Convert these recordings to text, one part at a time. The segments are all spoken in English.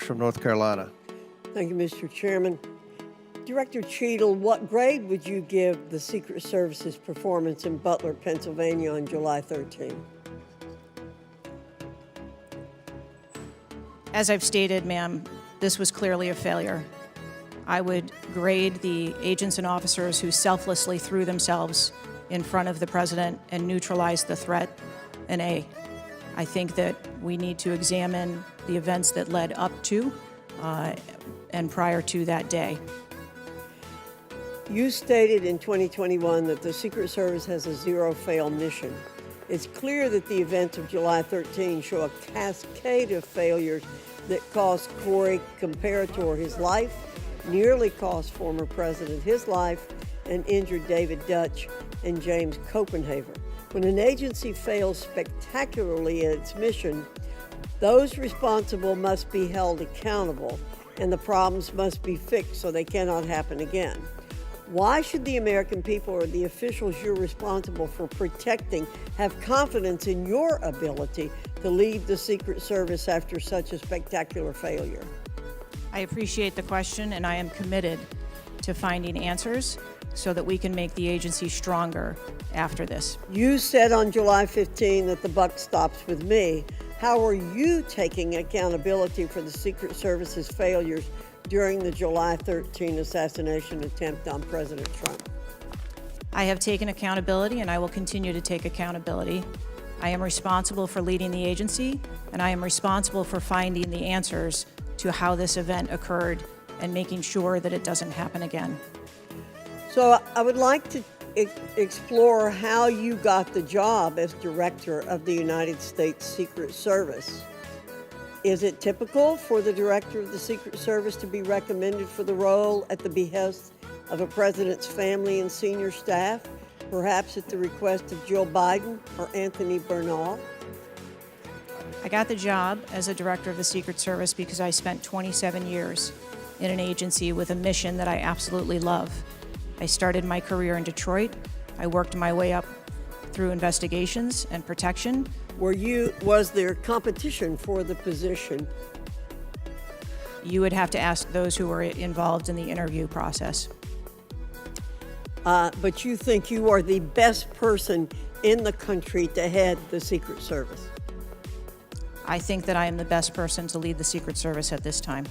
from North Carolina. Thank you, Mr. Chairman. Director Cheatle, what grade would you give the Secret Service's performance in Butler, Pennsylvania on July 13? As I've stated, ma'am, this was clearly a failure. I would grade the agents and officers who selflessly threw themselves in front of the president and neutralized the threat an A. I think that we need to examine the events that led up to and prior to that day. You stated in 2021 that the Secret Service has a zero-fail mission. It's clear that the events of July 13 show a cascade of failures that cost Corey Comparator his life, nearly cost former president his life, and injured David Dutch and James Copenhaver. When an agency fails spectacularly in its mission, those responsible must be held accountable, and the problems must be fixed so they cannot happen again. Why should the American people or the officials you're responsible for protecting have confidence in your ability to lead the Secret Service after such a spectacular failure? I appreciate the question, and I am committed to finding answers so that we can make the agency stronger after this. You said on July 15 that the buck stops with me. How are you taking accountability for the Secret Service's failures during the July 13 assassination attempt on President Trump? I have taken accountability, and I will continue to take accountability. I am responsible for leading the agency, and I am responsible for finding the answers to how this event occurred and making sure that it doesn't happen again. So I would like to explore how you got the job as director of the United States Secret Service. Is it typical for the director of the Secret Service to be recommended for the role at the behest of a president's family and senior staff, perhaps at the request of Jill Biden or Anthony Bernal? I got the job as a director of the Secret Service because I spent 27 years in an agency with a mission that I absolutely love. I started my career in Detroit. I worked my way up through investigations and protection. Was there competition for the position? You would have to ask those who were involved in the interview process. But you think you are the best person in the country to head the Secret Service? I think that I am the best person to lead the Secret Service at this time.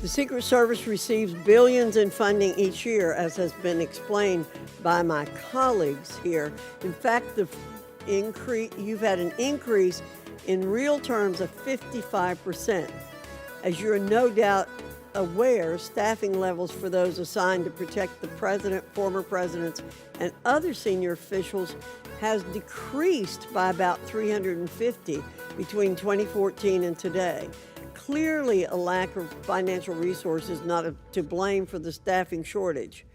The Secret Service receives billions in funding each year, as has been explained by my colleagues here. In fact, you've had an increase in real terms of 55%. As you're no doubt aware, staffing levels for those assigned to protect the president, former presidents, and other senior officials has decreased by about 350 between 2014 and today. Clearly, a lack of financial resources not to blame for the staffing shortage.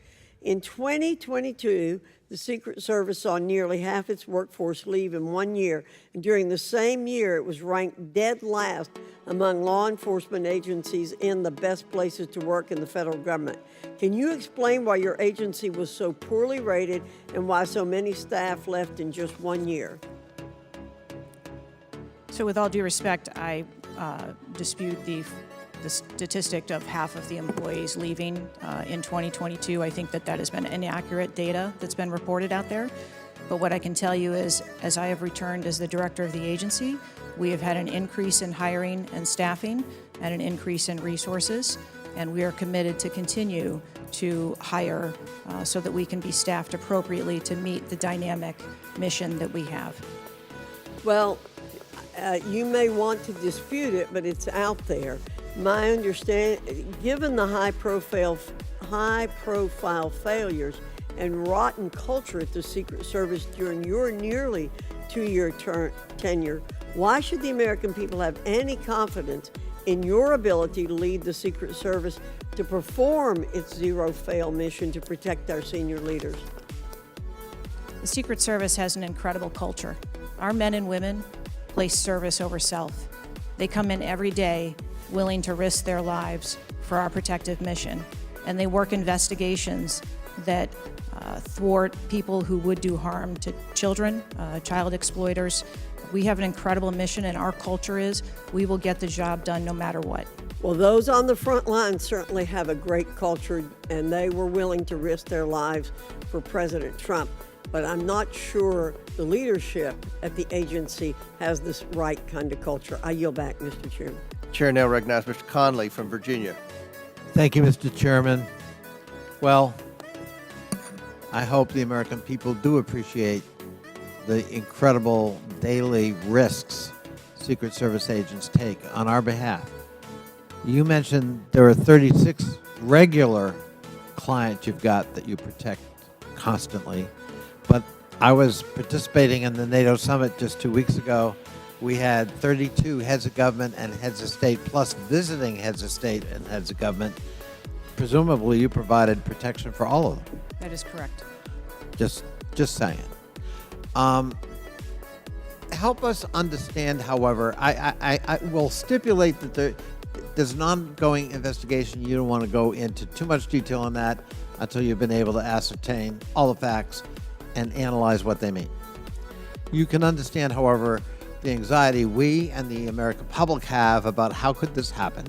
In 2022, the Secret Service saw nearly half its workforce leave in 1 year, and during the same year, it was ranked dead last among law enforcement agencies in the best places to work in the federal government. Can you explain why your agency was so poorly rated and why so many staff left in just 1 year? So with all due respect, I dispute the statistic of half of the employees leaving in 2022. I think that has been inaccurate data that's been reported out there. But what I can tell you is, as I have returned as the director of the agency, we have had an increase in hiring and staffing and an increase in resources, and we are committed to continue to hire so that we can be staffed appropriately to meet the dynamic mission that we have. Well, you may want to dispute it, but it's out there. My understanding, given the high-profile failures and rotten culture at the Secret Service during your nearly two-year tenure, why should the American people have any confidence in your ability to lead the Secret Service to perform its zero-fail mission to protect our senior leaders? The Secret Service has an incredible culture. Our men and women place service over self. They come in every day willing to risk their lives for our protective mission, and they work investigations that thwart people who would do harm to children, child exploiters, We have an incredible mission, and our culture is we will get the job done no matter what. Well, those on the front line certainly have a great culture, and they were willing to risk their lives for President Trump. But I'm not sure the leadership at the agency has this right kind of culture. I yield back, Mr. Chairman. Chair now recognizes Mr. Conley from Virginia. Thank you, Mr. Chairman. Well, I hope the American people do appreciate the incredible daily risks Secret Service agents take on our behalf. You mentioned there are 36 regular clients you've got that you protect constantly, but I was participating in the NATO summit just 2 weeks ago. We had 32 heads of government and heads of state, plus visiting heads of state and heads of government. Presumably, you provided protection for all of them. That is correct. Just saying. Help us understand, however, I will stipulate that there's an ongoing investigation. You don't want to go into too much detail on that until you've been able to ascertain all the facts and analyze what they mean. You can understand, however, the anxiety we and the American public have about how could this happen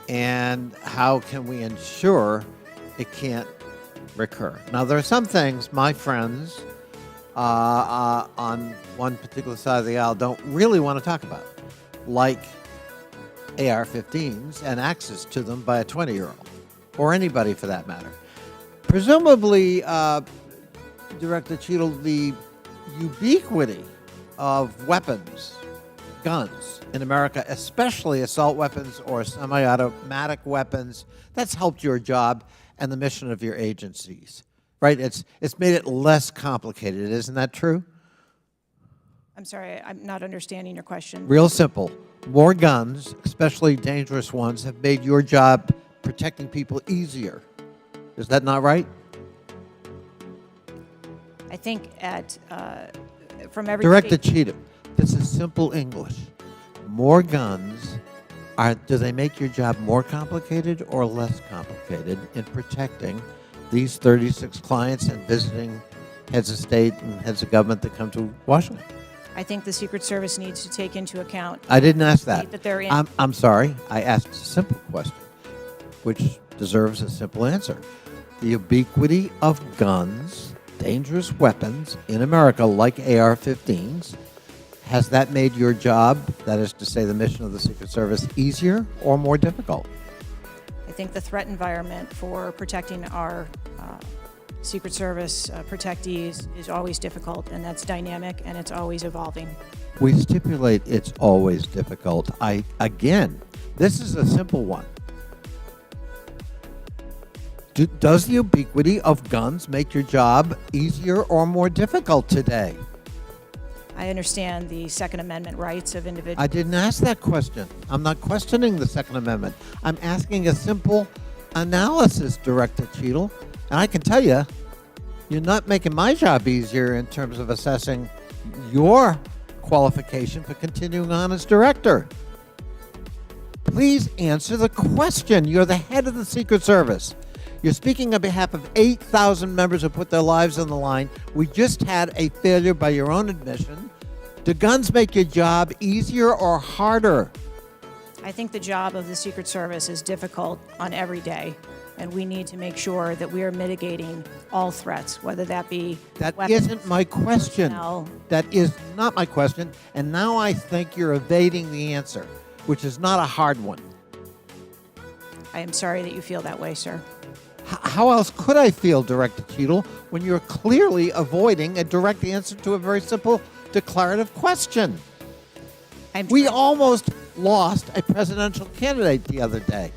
and how can we ensure it can't recur. Now, there are some things my friends on one particular side of the aisle don't really want to talk about, like AR-15s and access to them by a 20-year-old, or anybody for that matter. Presumably, Director Cheatle, the ubiquity of weapons, guns in America, especially assault weapons or semi-automatic weapons, that's helped your job and the mission of your agencies, right? It's made it less complicated. Isn't that true? I'm sorry, I'm not understanding your question. Real simple. More guns, especially dangerous ones, have made your job protecting people easier. Is that not right? I think from every Director state- Cheatle, this is simple English. More guns, do they make your job more complicated or less complicated in protecting these 36 clients and visiting heads of state and heads of government that come to Washington? I think the Secret Service needs to take into account. I didn't ask that. That they're in. I'm sorry. I asked a simple question, which deserves a simple answer. The ubiquity of guns, dangerous weapons in America, like AR-15s, has that made your job, that is to say the mission of the Secret Service, easier or more difficult? I think the threat environment for protecting our Secret Service protectees is always difficult, and that's dynamic, and it's always evolving. We stipulate it's always difficult. Again, this is a simple one. Does the ubiquity of guns make your job easier or more difficult today? I understand the Second Amendment rights of individuals. I didn't ask that question. I'm not questioning the Second Amendment. I'm asking a simple analysis, Director Cheatle. And I can tell you, you're not making my job easier in terms of assessing your qualification for continuing on as director. Please answer the question. You're the head of the Secret Service. You're speaking on behalf of 8,000 members who put their lives on the line. We just had a failure by your own admission. Do guns make your job easier or harder? I think the job of the Secret Service is difficult on every day, and we need to make sure that we are mitigating all threats, whether that be That weapons, isn't my question. personnel. That is not my question. And now I think you're evading the answer, which is not a hard one. I am sorry that you feel that way, sir. How else could I feel, Director Cheatle, when you're clearly avoiding a direct answer to a very simple declarative question? We almost lost a presidential candidate the other day.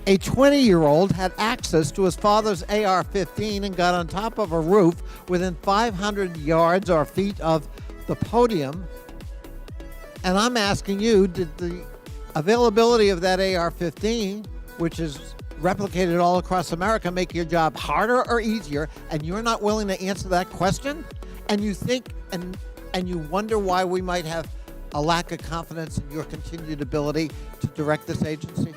A 20-year-old had access to his father's AR-15 and got on top of a roof within 500 yards or feet of the podium. And I'm asking you, did the availability of that AR-15, which is replicated all across America, make your job harder or easier? And you're not willing to answer that question? And you think and you wonder why we might have a lack of confidence in your continued ability to direct this agency?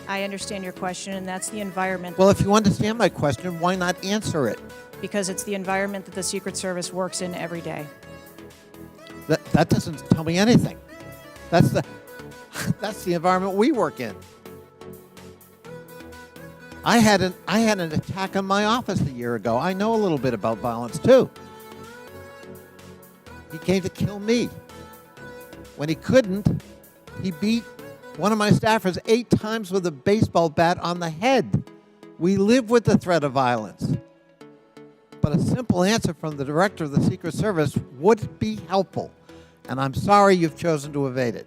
I understand your question, and that's the environment. Well, if you understand my question, why not answer it? Because it's the environment that the Secret Service works in every day. That doesn't tell me anything. That's the that's the environment we work in. I had an attack on my office a year ago. I know a little bit about violence too. He came to kill me. When he couldn't, he beat one of my staffers 8 times with a baseball bat on the head. We live with the threat of violence. But a simple answer from the director of the Secret Service would be helpful. And I'm sorry you've chosen to evade it.